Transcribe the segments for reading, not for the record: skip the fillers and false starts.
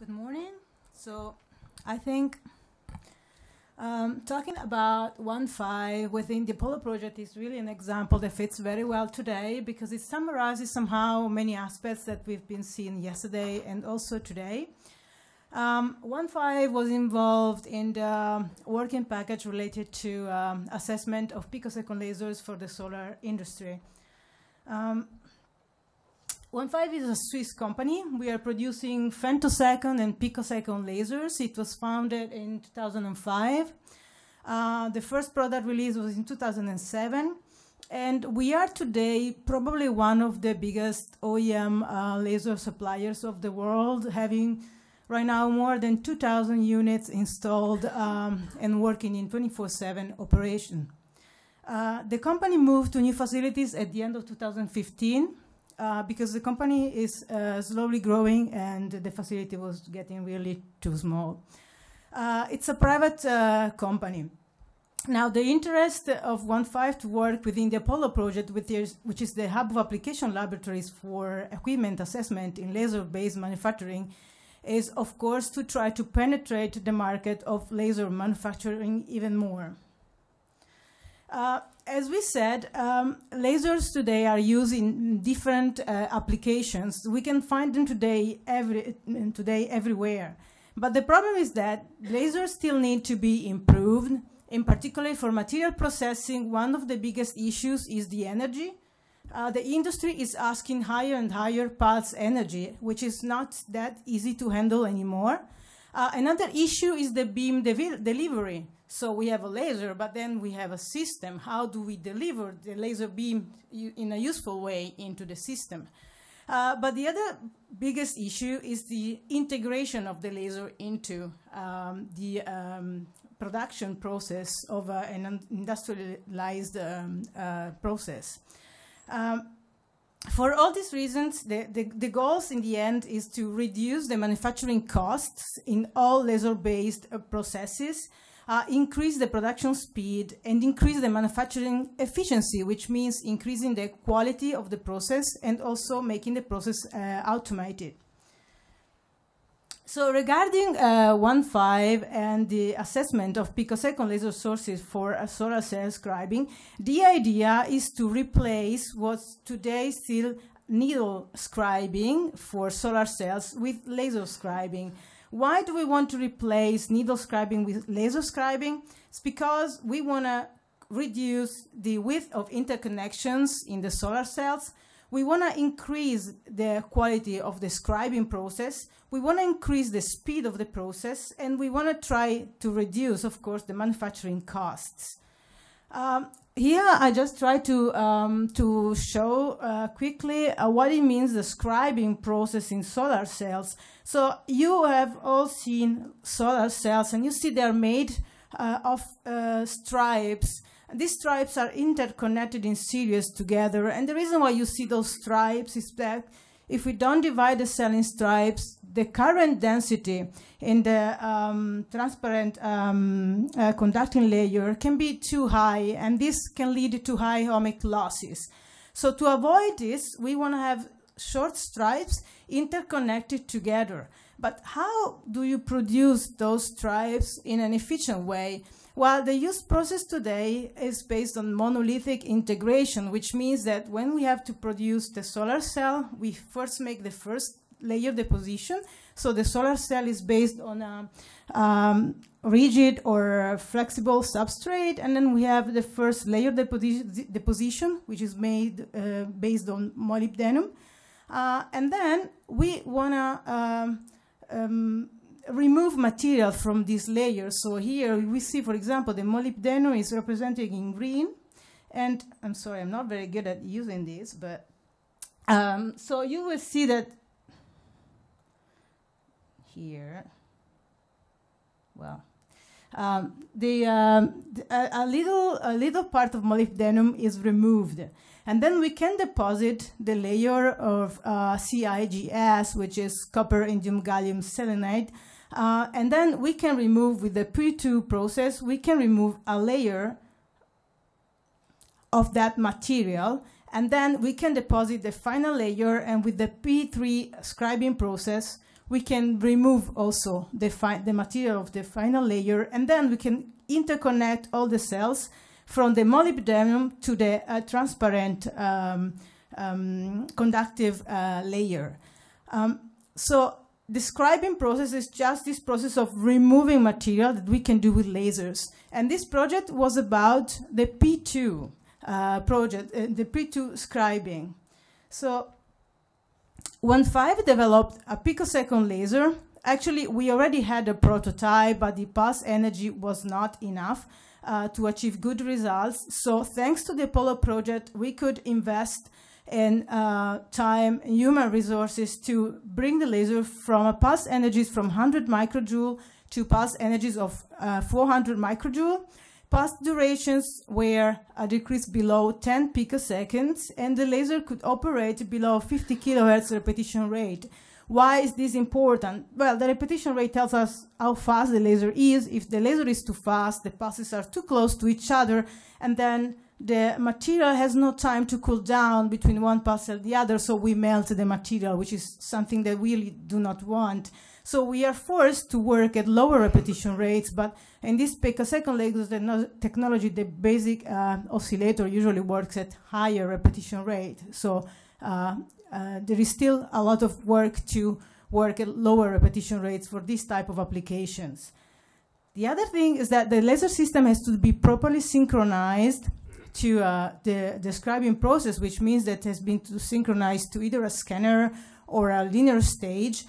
Good morning. So I think talking about Onefive within the Appolo project is really an example that fits very well today because it summarizes somehow many aspects that we've been seeing yesterday and also today. Onefive was involved in the working package related to assessment of picosecond lasers for the solar industry. Onefive is a Swiss company. We are producing femtosecond and picosecond lasers. It was founded in 2005. The first product release was in 2007. And we are today probably one of the biggest OEM laser suppliers of the world, having right now more than 2,000 units installed and working in 24/7 operation. The company moved to new facilities at the end of 2015. Because the company is slowly growing and the facility was getting really too small. It's a private company. Now, the interest of Onefive to work within the Appolo project, which is the hub of application laboratories for equipment assessment in laser-based manufacturing, is, of course, to try to penetrate the market of laser manufacturing even more. As we said, lasers today are used in different applications. We can find them today everywhere. But the problem is that lasers still need to be improved. In particular, for material processing, one of the biggest issues is the energy. The industry is asking higher and higher pulse energy, which is not that easy to handle anymore. Another issue is the beam delivery. So we have a laser, but then we have a system. How do we deliver the laser beam in a useful way into the system? But the other biggest issue is the integration of the laser into the production process of an industrialized process. For all these reasons, the goals in the end is to reduce the manufacturing costs in all laser-based processes, increase the production speed, and increase the manufacturing efficiency, which means increasing the quality of the process and also making the process automated. So regarding Onefive and the assessment of picosecond laser sources for solar cell scribing, the idea is to replace what's today still needle scribing for solar cells with laser scribing. Why do we want to replace needle scribing with laser scribing? It's because we want to reduce the width of interconnections in the solar cells. We want to increase the quality of the scribing process. We want to increase the speed of the process, and we want to try to reduce, of course, the manufacturing costs. Here, I just try to show quickly what it means, the scribing process in solar cells. So you have all seen solar cells, and you see they're made of stripes. These stripes are interconnected in series together, and the reason why you see those stripes is that if we don't divide the cell in stripes, the current density in the transparent conducting layer can be too high, and this can lead to high ohmic losses. So to avoid this, we want to have short stripes interconnected together. But how do you produce those stripes in an efficient way? Well, the use process today is based on monolithic integration, which means that when we have to produce the solar cell, we first make the first layer deposition. So the solar cell is based on a rigid or flexible substrate, and then we have the first layer deposition, which is made based on molybdenum. And then we want to remove material from these layers. So here we see, for example, the molybdenum is represented in green. And I'm sorry, I'm not very good at using this, but so you will see that here, well, a little part of molybdenum is removed. And then we can deposit the layer of CIGS, which is copper, indium, gallium selenide. And then we can remove, with the P2 process, we can remove a layer of that material. And then we can deposit the final layer. And with the P3 scribing process, we can remove also the material of the final layer, and then we can interconnect all the cells from the molybdenum to the transparent conductive layer. So the scribing process is just this process of removing material that we can do with lasers. And this project was about the P2 project, the P2 scribing. So Onefive developed a picosecond laser. Actually, we already had a prototype, but the pulse energy was not enough to achieve good results. So thanks to the Appolo project, we could invest in time, human resources to bring the laser from a pulse energies from 100 microjoule to pulse energies of 400 microjoule. Pulse durations were decreased below 10 picoseconds, and the laser could operate below 50 kilohertz repetition rate. Why is this important? Well, the repetition rate tells us how fast the laser is. If the laser is too fast, the pulses are too close to each other, and then the material has no time to cool down between one pulse and the other, so we melt the material, which is something that we really do not want. So we are forced to work at lower repetition rates, but in this picosecond laser technology, the basic oscillator usually works at higher repetition rate. So there is still a lot of work to work at lower repetition rates for this type of applications. The other thing is that the laser system has to be properly synchronized to the scribing process, which means that it has been synchronized to either a scanner or a linear stage,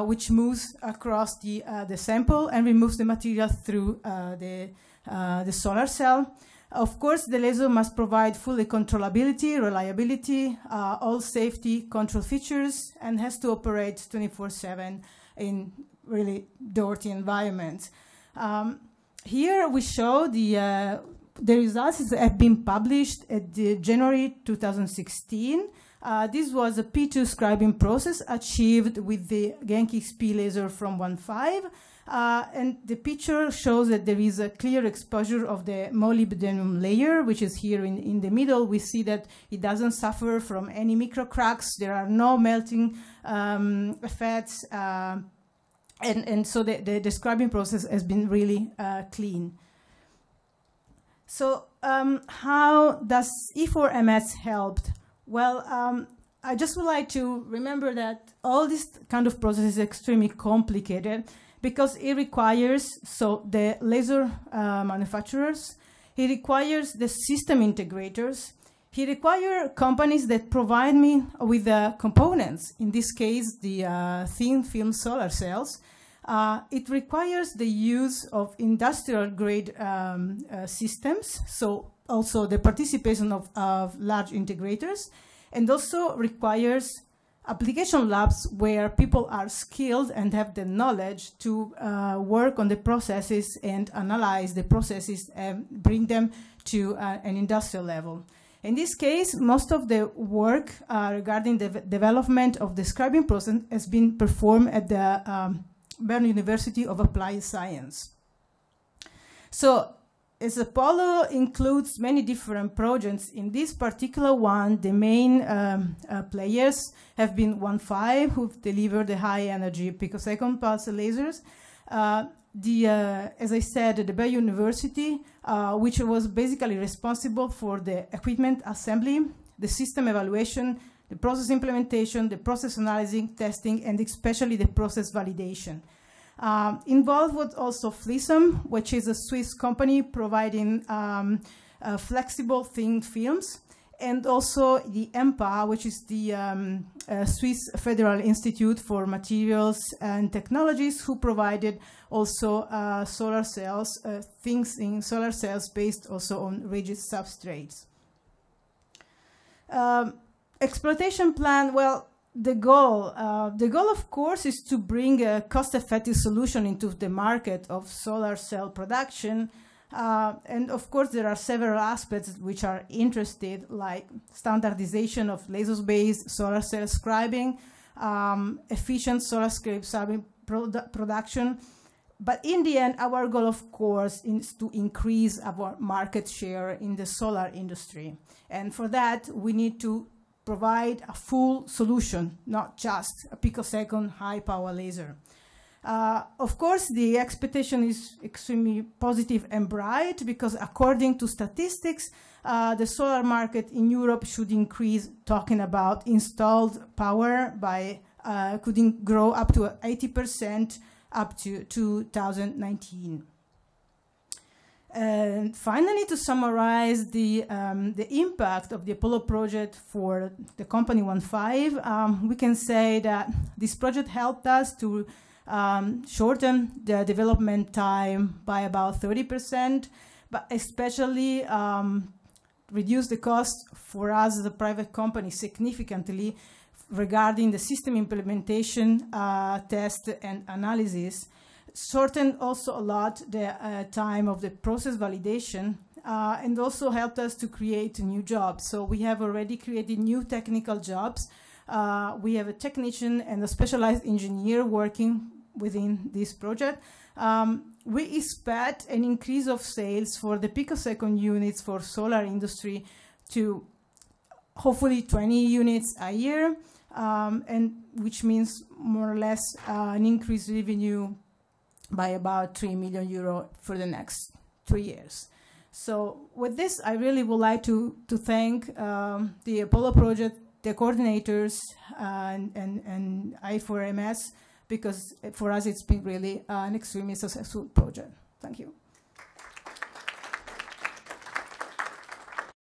which moves across the sample and removes the material through the solar cell. Of course, the laser must provide fully controllability, reliability, all safety control features, and has to operate 24/7 in really dirty environments. Here we show the results that have been published at January 2016. This was a P2 scribing process achieved with the Genki XP laser from Onefive. And the picture shows that there is a clear exposure of the molybdenum layer, which is here in the middle. We see that it doesn't suffer from any micro cracks. There are no melting effects. And so the scribing process has been really clean. So how does E4MS helped? Well, I just would like to remember that all this kind of process is extremely complicated because it requires, so the laser manufacturers, it requires the system integrators, it requires companies that provide me with the components, in this case, the thin film solar cells. It requires the use of industrial grade systems, so also the participation of large integrators, and also requires application labs where people are skilled and have the knowledge to work on the processes and analyze the processes and bring them to an industrial level. In this case, most of the work regarding the development of the scribing process has been performed at the Bern University of Applied Science. So, as Appolo includes many different projects, in this particular one, the main players have been Onefive, who've delivered the high-energy picosecond pulse lasers. As I said, the Bern University, which was basically responsible for the equipment assembly, the system evaluation, the process implementation, the process analyzing, testing, and especially the process validation. Involved was also Flisum, which is a Swiss company providing flexible thin films, and also the EMPA, which is the Swiss Federal Institute for Materials and Technologies, who provided also solar cells, things in solar cells based also on rigid substrates. Exploitation plan, well, the goal, of course, is to bring a cost-effective solution into the market of solar cell production. And of course, there are several aspects which are interested, like standardization of lasers-based solar cell scribing, efficient solar cell production. But in the end, our goal, of course, is to increase our market share in the solar industry. And for that, we need to provide a full solution, not just a picosecond high power laser. Of course, the expectation is extremely positive and bright because according to statistics, the solar market in Europe should increase, talking about installed power by, could grow up to 80% up to 2019. And finally, to summarize the impact of the Appolo project for the company Onefive, we can say that this project helped us to shorten the development time by about 30%, but especially reduce the cost for us as a private company significantly regarding the system implementation, test, and analysis. Shortened also a lot the time of the process validation, and also helped us to create new jobs. So we have already created new technical jobs. We have a technician and a specialized engineer working within this project. We expect an increase of sales for the picosecond units for solar industry to hopefully 20 units a year, and which means more or less an increased revenue by about 3 million euro for the next 3 years. So with this, I really would like to thank the Appolo project, the coordinators, and I4MS, because for us it's been really an extremely successful project. Thank you.